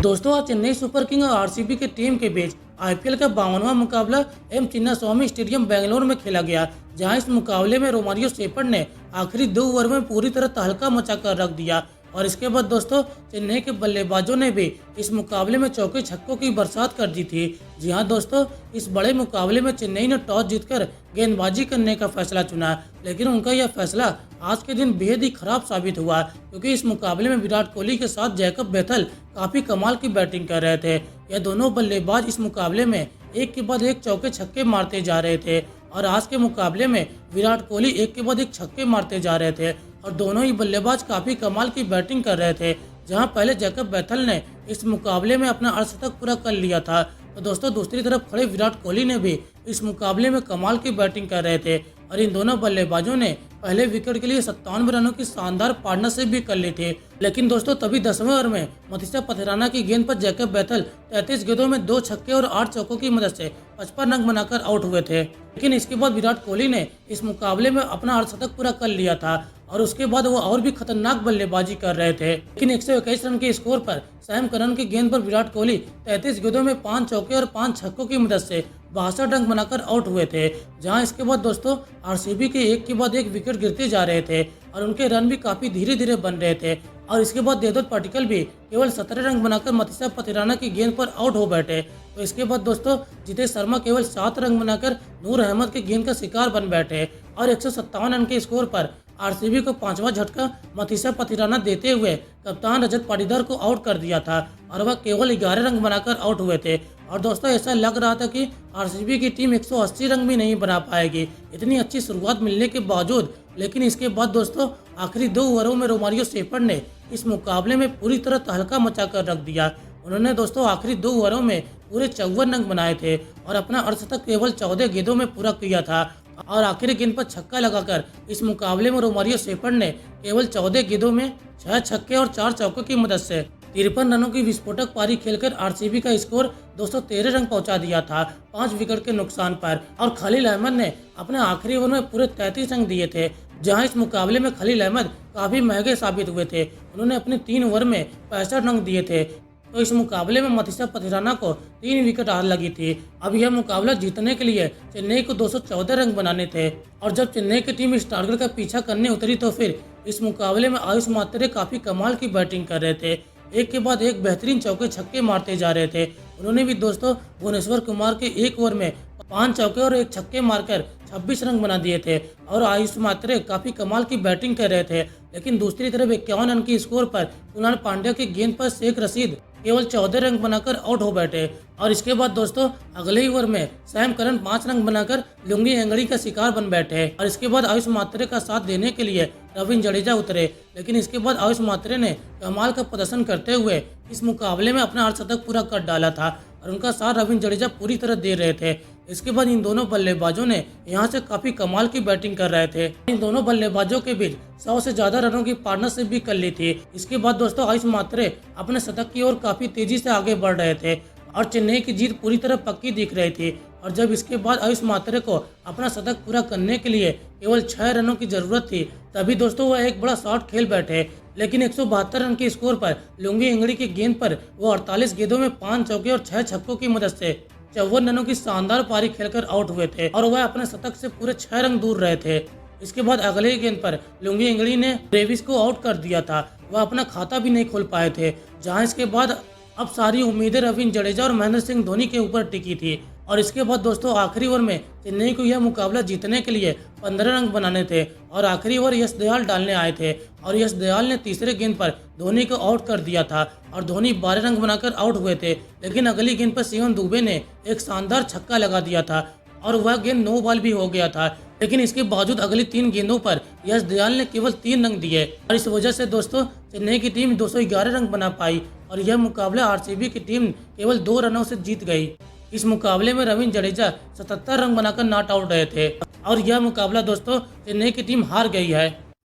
दोस्तों आज Chennai super king और आरसीबी की टीम के बीच आईपीएल का 52वां मुकाबला एम चिन्नास्वामी स्टेडियम बेंगलुरु में खेला गया, जहां इस मुकाबले में रोमारियो शेफर्ड ने आखिरी 2 ओवर में पूरी तरह तहलका मचाकर रख दिया। और इसके बाद दोस्तों चेन्नई के बल्लेबाजों ने भी इस मुकाबले में चौके छक्कों की बरसात कर दी थी। जी हां दोस्तों, इस बड़े मुकाबले में चेन्नई ने टॉस जीतकर गेंदबाजी करने का फैसला चुना, लेकिन उनका यह फैसला आज के दिन बेहद ही खराब साबित हुआ, क्योंकि इस मुकाबले में विराट कोहली के साथ जैकब बेथल काफी कमाल की बैटिंग कर रहे थे। यह दोनों बल्लेबाज इस मुकाबले में एक के बाद एक चौके छक्के मारते जा रहे थे और आज के मुकाबले में विराट कोहली एक के बाद एक छक्के मारते जा रहे थे और दोनों ही बल्लेबाज काफी कमाल की बैटिंग कर रहे थे। जहां पहले जैकब बेथल ने इस मुकाबले में अपना अर्धशतक पूरा कर लिया था, तो दोस्तों दूसरी तरफ खड़े विराट कोहली ने भी इस मुकाबले में कमाल की बैटिंग कर रहे थे और इन दोनों बल्लेबाजों ने पहले विकेट के लिए 57 रनों की शानदार पार्टनरशिप भी कर ली थी। लेकिन दोस्तों तभी 10वें ओवर में मथीसा पथिराना की गेंद पर जैकब बेथल 33 गेंदों में 2 छक्के और 8 चौकों की मदद से 55 रन बनाकर आउट हुए थे। लेकिन इसके बाद विराट कोहली ने इस मुकाबले में अपना अर्धशतक पूरा कर लिया था और उसके बाद वो और भी खतरनाक बल्लेबाजी कर रहे थे। लेकिन 121 रन के स्कोर पर सैम करन की गेंद पर विराट कोहली 33 गेंदों में 5 चौके और 5 छक्कों की मदद से 62 रन बनाकर आउट हुए थे। जहां इसके बाद दोस्तों आरसीबी के एक के बाद एक विकेट गिरते जा रहे थे और उनके रन भी काफी धीरे धीरे बन रहे थे और इसके बाद देवदत्त पडिक्कल भी केवल 17 रन बनाकर मथीसा पथिराना की गेंद पर आउट हो बैठे। तो इसके बाद दोस्तों जितेश शर्मा केवल 7 रन बनाकर नूर अहमद की गेंद का शिकार बन बैठे और 157 रन के स्कोर पर आरसीबी को 5वां झटका मथीसा पथिराना देते हुए कप्तान रजत पाटीदार को आउट कर दिया था और वह केवल 11 रन बनाकर आउट हुए थे। और दोस्तों ऐसा लग रहा था कि आरसीबी की टीम 180 रन भी नहीं बना पाएगी, इतनी अच्छी शुरुआत मिलने के बावजूद। लेकिन इसके बाद दोस्तों आखिरी 2 ओवरों में रोमारियो शेफर्ड ने इस मुकाबले में पूरी तरह तहलका मचाकर रख दिया। उन्होंने दोस्तों आखिरी 2 ओवरों में पूरे 54 रन बनाए थे और अपना अर्धशतक केवल 14 गेंदों में पूरा किया था और आखिरी गेंद पर छक्का लगाकर इस मुकाबले में रोमारियो शेफर्ड ने केवल 14 गेंदों में 6 छक्के और 4 चौकों की मदद से 53 रनों की विस्फोटक पारी खेलकर आरसीबी का स्कोर 213 रन पहुंचा दिया था 5 विकेट के नुकसान पर। और खलील अहमद ने अपने आखिरी ओवर में पूरे 33 रन दिए थे। जहां इस मुकाबले में खलील अहमद काफी महंगे साबित हुए थे, उन्होंने अपने 3 ओवर में 65 रन दिए थे। तो इस मुकाबले में मथीसा पथिराना को 3 विकेट हार लगी थी। अब यह मुकाबला जीतने के लिए चेन्नई को 214 रन बनाने थे और जब चेन्नई की टीम इस टारगेट का पीछा करने उतरी तो फिर इस मुकाबले में आयुष मात्रे काफी कमाल की बैटिंग कर रहे थे, एक के बाद एक बेहतरीन चौके छक्के मारते जा रहे थे। उन्होंने भी दोस्तों भुवनेश्वर कुमार के 1 ओवर में 5 चौके और 1 छक्के मारकर 26 रन बना दिए थे और आयुष मात्रे काफी कमाल की बैटिंग कर रहे थे। लेकिन दूसरी तरफ 51 रन की स्कोर पर कुणाल पांड्या की गेंद पर शेख रशीद केवल 14 रन बनाकर आउट हो बैठे और इसके बाद दोस्तों अगले ही ओवर में सैम करन 5 रन बनाकर लुंगी एंगड़ी का शिकार बन बैठे और इसके बाद आयुष मात्रे का साथ देने के लिए रविंद्र जडेजा उतरे। लेकिन इसके बाद आयुष मात्रे ने कमाल का प्रदर्शन करते हुए इस मुकाबले में अपना अर्धशतक पूरा कर डाला था और उनका साथ रविंद्र जडेजा पूरी तरह दे रहे थे। इसके बाद इन दोनों बल्लेबाजों ने यहां से काफी कमाल की बैटिंग कर रहे थे। इन दोनों बल्लेबाजों के बीच 100 से ज्यादा रनों की पार्टनरशिप भी कर ली थी। इसके बाद दोस्तों आयुष मात्रे अपने शतक की ओर काफी तेजी से आगे बढ़ रहे थे और चेन्नई की जीत पूरी तरह पक्की दिख रही थी। और जब इसके बाद आयुष मात्रे को अपना शतक पूरा करने के लिए केवल 6 रनों की जरूरत थी, तभी दोस्तों वह एक बड़ा शॉट खेल बैठे। लेकिन 172 रन के स्कोर पर लुंगी एंगड़ी की गेंद पर वो 48 गेंदों में 5 चौके और 6 छक्कों की मदद से 54 रनों की शानदार पारी खेलकर आउट हुए थे और वह अपने शतक से पूरे 6 रन दूर रहे थे। इसके बाद अगले ही गेंद पर लुंगी एंगड़ी ने डेविस को आउट कर दिया था, वह अपना खाता भी नहीं खोल पाए थे। जहां इसके बाद अब सारी उम्मीदें रविंद्र जडेजा और महेंद्र सिंह धोनी के ऊपर टिकी थी और इसके बाद दोस्तों आखिरी ओवर में चेन्नई को यह मुकाबला जीतने के लिए 15 रन बनाने थे और आखिरी ओवर यश दयाल डालने आए थे और यश दयाल ने तीसरे गेंद पर धोनी को आउट कर दिया था और धोनी 12 रन बनाकर आउट हुए थे। लेकिन अगली गेंद पर शिवम दुबे ने एक शानदार छक्का लगा दिया था और वह गेंद 9 बॉल भी हो गया था। लेकिन इसके बावजूद अगली 3 गेंदों पर यश दयाल ने केवल 3 रन दिए और इस वजह से दोस्तों चेन्नई की टीम 211 रन बना पाई और यह मुकाबला आरसीबी की टीम केवल 2 रनों से जीत गई। इस मुकाबले में रविंद्र जडेजा 77 रन बनाकर नॉट आउट रहे थे और यह मुकाबला दोस्तों चेन्नई की टीम हार गई है।